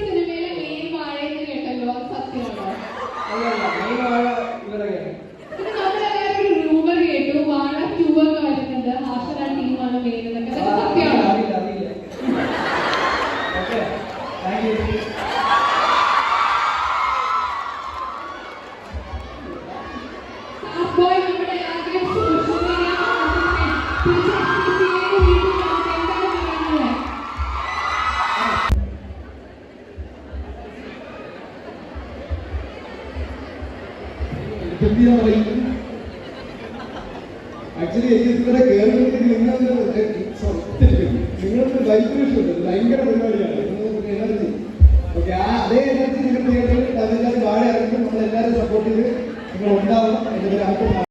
സിനിമയിലെ മെയിൻ വാഴയെന്ന് കേട്ടല്ലോ, സത്യമാണോ? നമ്മളെല്ലാവരും ഒരു റൂമർ കേട്ടു, വാഴ 2 ഒക്കെ വരുന്നുണ്ട്, ഹാഷറ ടീമാണ് മെയിൻ എന്നൊക്കെ. സത്യമാണോ? ആക്ച്വലി നിങ്ങളുടെ കേരളത്തിൽ നിങ്ങളുടെ വൈബ്രേഷൻ ഉണ്ട്, ഭയങ്കര പരിപാടിയാണ് എനർജി. ഓക്കെ, അതേ എനർജി നിങ്ങൾ തിയേറ്ററിൽ വാഴ ഇറങ്ങുമ്പോൾ നമ്മളെല്ലാവരും സപ്പോർട്ട് ചെയ്ത് നിങ്ങൾ ഉണ്ടാവണം.